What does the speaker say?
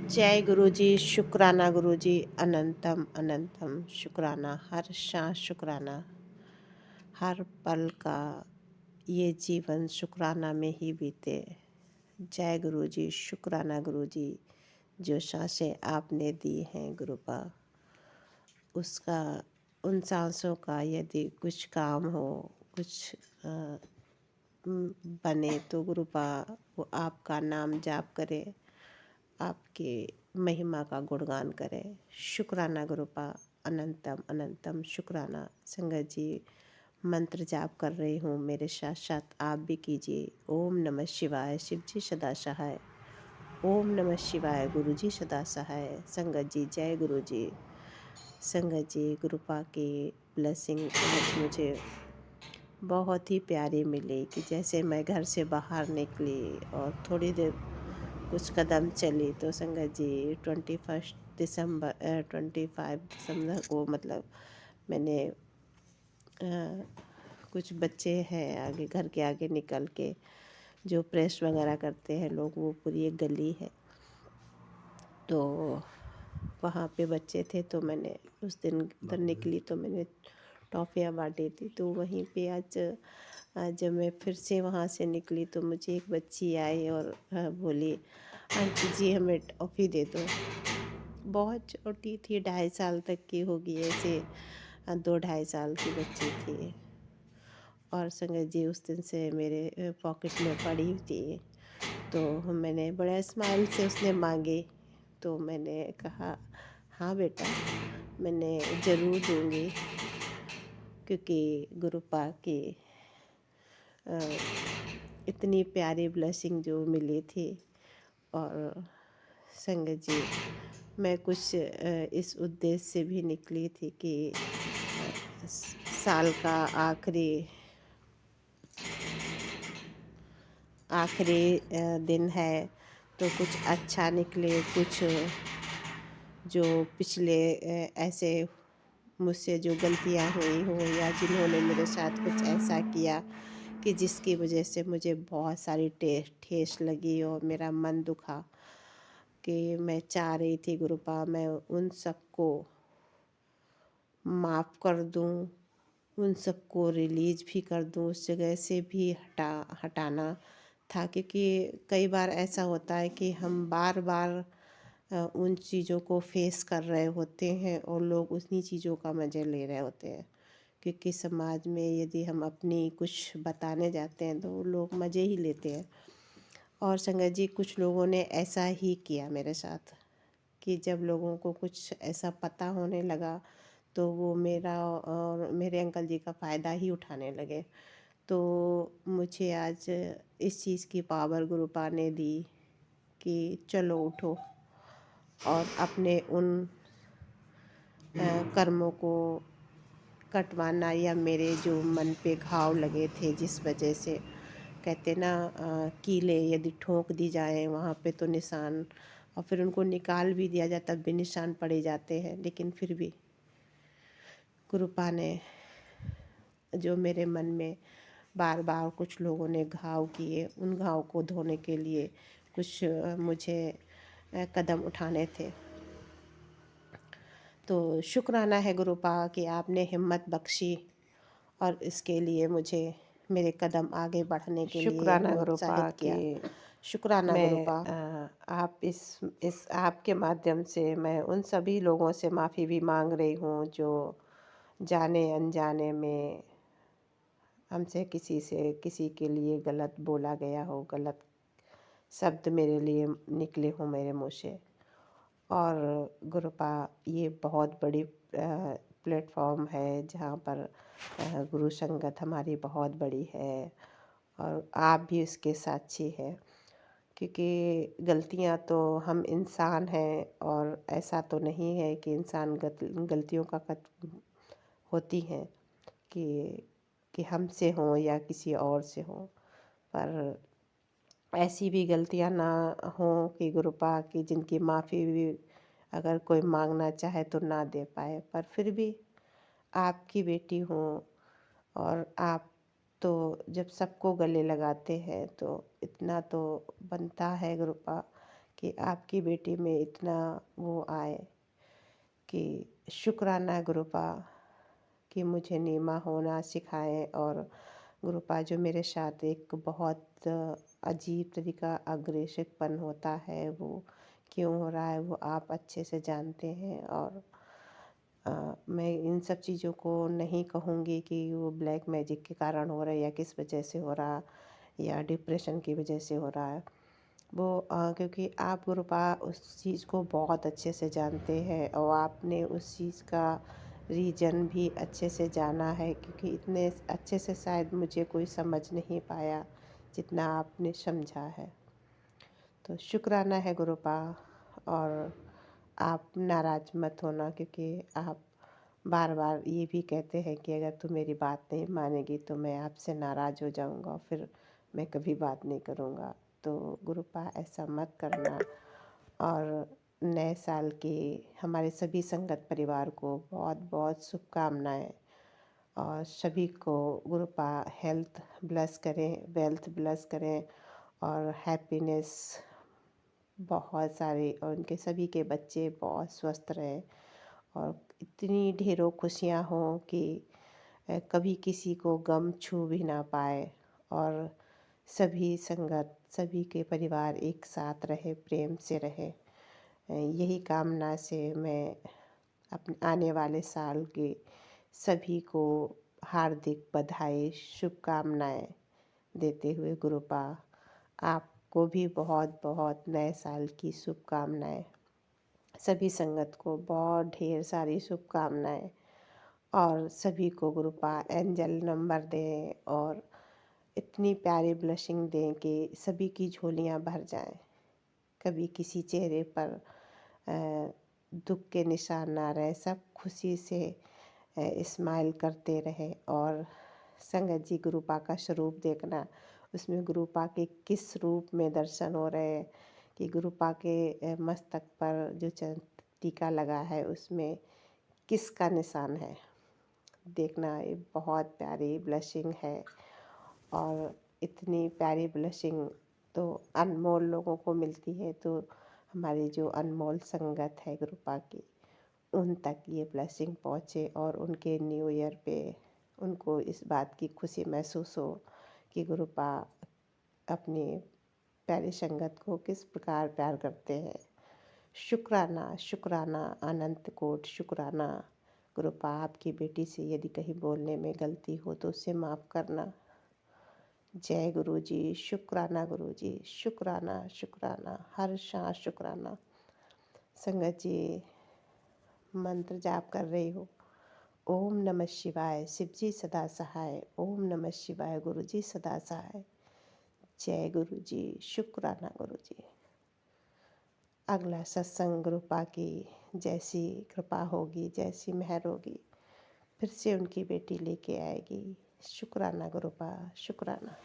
जय गुरु जी, शुक्राना गुरु जी, अनंतम अनंतम शुक्राना, हर सांस शुक्राना, हर पल का ये जीवन शुक्राना में ही बीते। जय गुरु जी, शुक्राना गुरु जी, जो सांसें आपने दी हैं गुरुपा, उसका उन सांसों का यदि कुछ काम हो, कुछ बने तो गुरुपा वो आपका नाम जाप करे, आपके महिमा का गुणगान करें। शुक्राना गुरुपा, अनंतम अनंतम शुक्राना। संगत जी, मंत्र जाप कर रही हूँ, मेरे साथ साथ आप भी कीजिए। ओम नमः शिवाय, शिव जी सदा सहाय। ओम नमः शिवाय, गुरु जी सदा सहाय। संगत जी, जय गुरु जी। संगत जी, गुरुपा की ब्लेसिंग आज मुझे बहुत ही प्यारी मिली कि जैसे मैं घर से बाहर निकली और थोड़ी देर कुछ कदम चली तो संगत जी 25 दिसंबर को मतलब मैंने कुछ बच्चे हैं आगे घर के आगे निकल के जो प्रेस वगैरह करते हैं लोग, वो पूरी एक गली है तो वहाँ पे बच्चे थे तो मैंने उस दिन उधर निकली तो मैंने टॉफ़ियाँ बांटी थी। तो वहीं पे आज जब मैं फिर से वहाँ से निकली तो मुझे एक बच्ची आई और बोली, आंटी जी हमें टॉफ़ी दे दो। बहुत छोटी थी, 2.5 साल तक की होगी ऐसे, 2 ढाई साल की बच्ची थी। और संगत जी उस दिन से मेरे पॉकेट में पड़ी थी तो मैंने बड़ा स्माइल से उसने मांगी तो मैंने कहा हाँ बेटा, मैंने ज़रूर दूँगी, क्योंकि गुरुपा की अ, इतनी प्यारी ब्लेसिंग जो मिली थी। और संगत जी, मैं कुछ इस उद्देश्य से भी निकली थी कि साल का आखिरी दिन है तो कुछ अच्छा निकले, कुछ जो पिछले ऐसे मुझसे जो गलतियां हुई हो या जिन्होंने मेरे साथ कुछ ऐसा किया कि जिसकी वजह से मुझे बहुत सारी ठेस लगी और मेरा मन दुखा, कि मैं चाह रही थी गुरुपा मैं उन सबको माफ़ कर दूं, उन सबको रिलीज भी कर दूं, उस जगह से भी हटाना था। क्योंकि कई बार ऐसा होता है कि हम बार बार उन चीज़ों को फेस कर रहे होते हैं और लोग उन्हीं चीज़ों का मज़े ले रहे होते हैं। क्योंकि समाज में यदि हम अपनी कुछ बताने जाते हैं तो लोग मज़े ही लेते हैं। और संगत जी, कुछ लोगों ने ऐसा ही किया मेरे साथ कि जब लोगों को कुछ ऐसा पता होने लगा तो वो मेरा और मेरे अंकल जी का फ़ायदा ही उठाने लगे। तो मुझे आज इस चीज़ की पावर गुरुपा ने दी कि चलो उठो और अपने उन कर्मों को कटवाना, या मेरे जो मन पे घाव लगे थे जिस वजह से कहते ना कीले यदि ठोक दी जाए वहाँ पे तो निशान, और फिर उनको निकाल भी दिया जाए तब भी निशान पड़े जाते हैं, लेकिन फिर भी गुरुपा ने जो मेरे मन में बार बार कुछ लोगों ने घाव किए, उन घाव को धोने के लिए कुछ मुझे कदम उठाने थे। तो शुक्राना है गुरुपा कि आपने हिम्मत बख्शी और इसके लिए मुझे मेरे कदम आगे बढ़ने के लिए शुक्राना गुरुपा प्रोत्साहित कि किया। शुक्राना मैं गुरुपा। आप इस आपके माध्यम से मैं उन सभी लोगों से माफ़ी भी मांग रही हूँ जो जाने अनजाने में हमसे किसी के लिए गलत बोला गया हो, गलत शब्द मेरे लिए निकले हों मेरे मुँह से। और गुरुपा, ये बहुत बड़ी प्लेटफॉर्म है जहाँ पर गुरु संगत हमारी बहुत बड़ी है और आप भी इसके साक्षी हैं। क्योंकि गलतियाँ तो हम इंसान हैं और ऐसा तो नहीं है कि इंसान गलतियों का होती हैं कि हमसे हों या किसी और से हों। पर ऐसी भी गलतियाँ ना हों कि गुरुपा की जिनकी माफ़ी भी अगर कोई मांगना चाहे तो ना दे पाए, पर फिर भी आपकी बेटी हूँ और आप तो जब सबको गले लगाते हैं तो इतना तो बनता है गुरुपा कि आपकी बेटी में इतना वो आए कि शुक्राना गुरुपा कि मुझे नीमा होना सिखाएं। और गुरुपा जो मेरे साथ एक बहुत अजीब तरीका अग्रेसिवपन होता है वो क्यों हो रहा है वो आप अच्छे से जानते हैं। और मैं इन सब चीज़ों को नहीं कहूँगी कि वो ब्लैक मैजिक के कारण हो रहा है या किस वजह से हो रहा या डिप्रेशन की वजह से हो रहा है। वो क्योंकि आप गुरुपा उस चीज़ को बहुत अच्छे से जानते हैं और आपने उस चीज़ का रीज़न भी अच्छे से जाना है, क्योंकि इतने अच्छे से शायद मुझे कोई समझ नहीं पाया जितना आपने समझा है। तो शुक्राना है गुरुपा। और आप नाराज़ मत होना, क्योंकि आप बार बार ये भी कहते हैं कि अगर तू मेरी बात नहीं मानेगी तो मैं आपसे नाराज़ हो जाऊंगा, फिर मैं कभी बात नहीं करूंगा। तो गुरुपा ऐसा मत करना। और नए साल की हमारे सभी संगत परिवार को बहुत बहुत शुभकामनाएं। और सभी को गुरुपा हेल्थ ब्लेस करें, वेल्थ ब्लेस करें और हैप्पीनेस बहुत सारे, और उनके सभी के बच्चे बहुत स्वस्थ रहें और इतनी ढेरों खुशियाँ हों कि कभी किसी को गम छू भी ना पाए। और सभी संगत, सभी के परिवार एक साथ रहे, प्रेम से रहे। यही कामना से मैं अपने आने वाले साल के सभी को हार्दिक बधाई, शुभकामनाएं देते हुए गुरुपा आपको भी बहुत बहुत नए साल की शुभकामनाएं। सभी संगत को बहुत ढेर सारी शुभकामनाएं। और सभी को गुरुपा एंजल नंबर दें और इतनी प्यारी ब्लेसिंग दें कि सभी की झोलियां भर जाएं। कभी किसी चेहरे पर दुख के निशान ना रहे, सब खुशी से स्माइल करते रहे। और संगत जी गुरुपा का स्वरूप देखना, उसमें गुरुपा के किस रूप में दर्शन हो रहे हैं कि गुरुपा के मस्तक पर जो टीका लगा है उसमें किसका निशान है, देखना ये बहुत प्यारी ब्लेसिंग है। और इतनी प्यारी ब्लेसिंग तो अनमोल लोगों को मिलती है, तो हमारी जो अनमोल संगत है गुरुपा की, उन तक ये ब्लेसिंग पहुँचे और उनके न्यू ईयर पे उनको इस बात की खुशी महसूस हो कि गुरुपा अपनी प्यारी संगत को किस प्रकार प्यार करते हैं। शुक्राना शुक्राना अनंत कोट शुक्राना। गुरुपा आपकी बेटी से यदि कहीं बोलने में गलती हो तो उसे माफ़ करना। जय गुरु जी, शुक्राना गुरु जी, शुक्राना शुक्राना, हर सांस शुक्राना। संगत जी मंत्र जाप कर रही हो, ओम नमः शिवाय, शिव जी सदा सहाय, ओम नमः शिवाय, गुरु जी सदा सहाय। जय गुरु जी, शुक्राना गुरु जी। अगला सत्संग गुरुपा की जैसी कृपा होगी, जैसी मेहर होगी, फिर से उनकी बेटी लेके आएगी। शुक्राना गुरुपा, शुक्राना।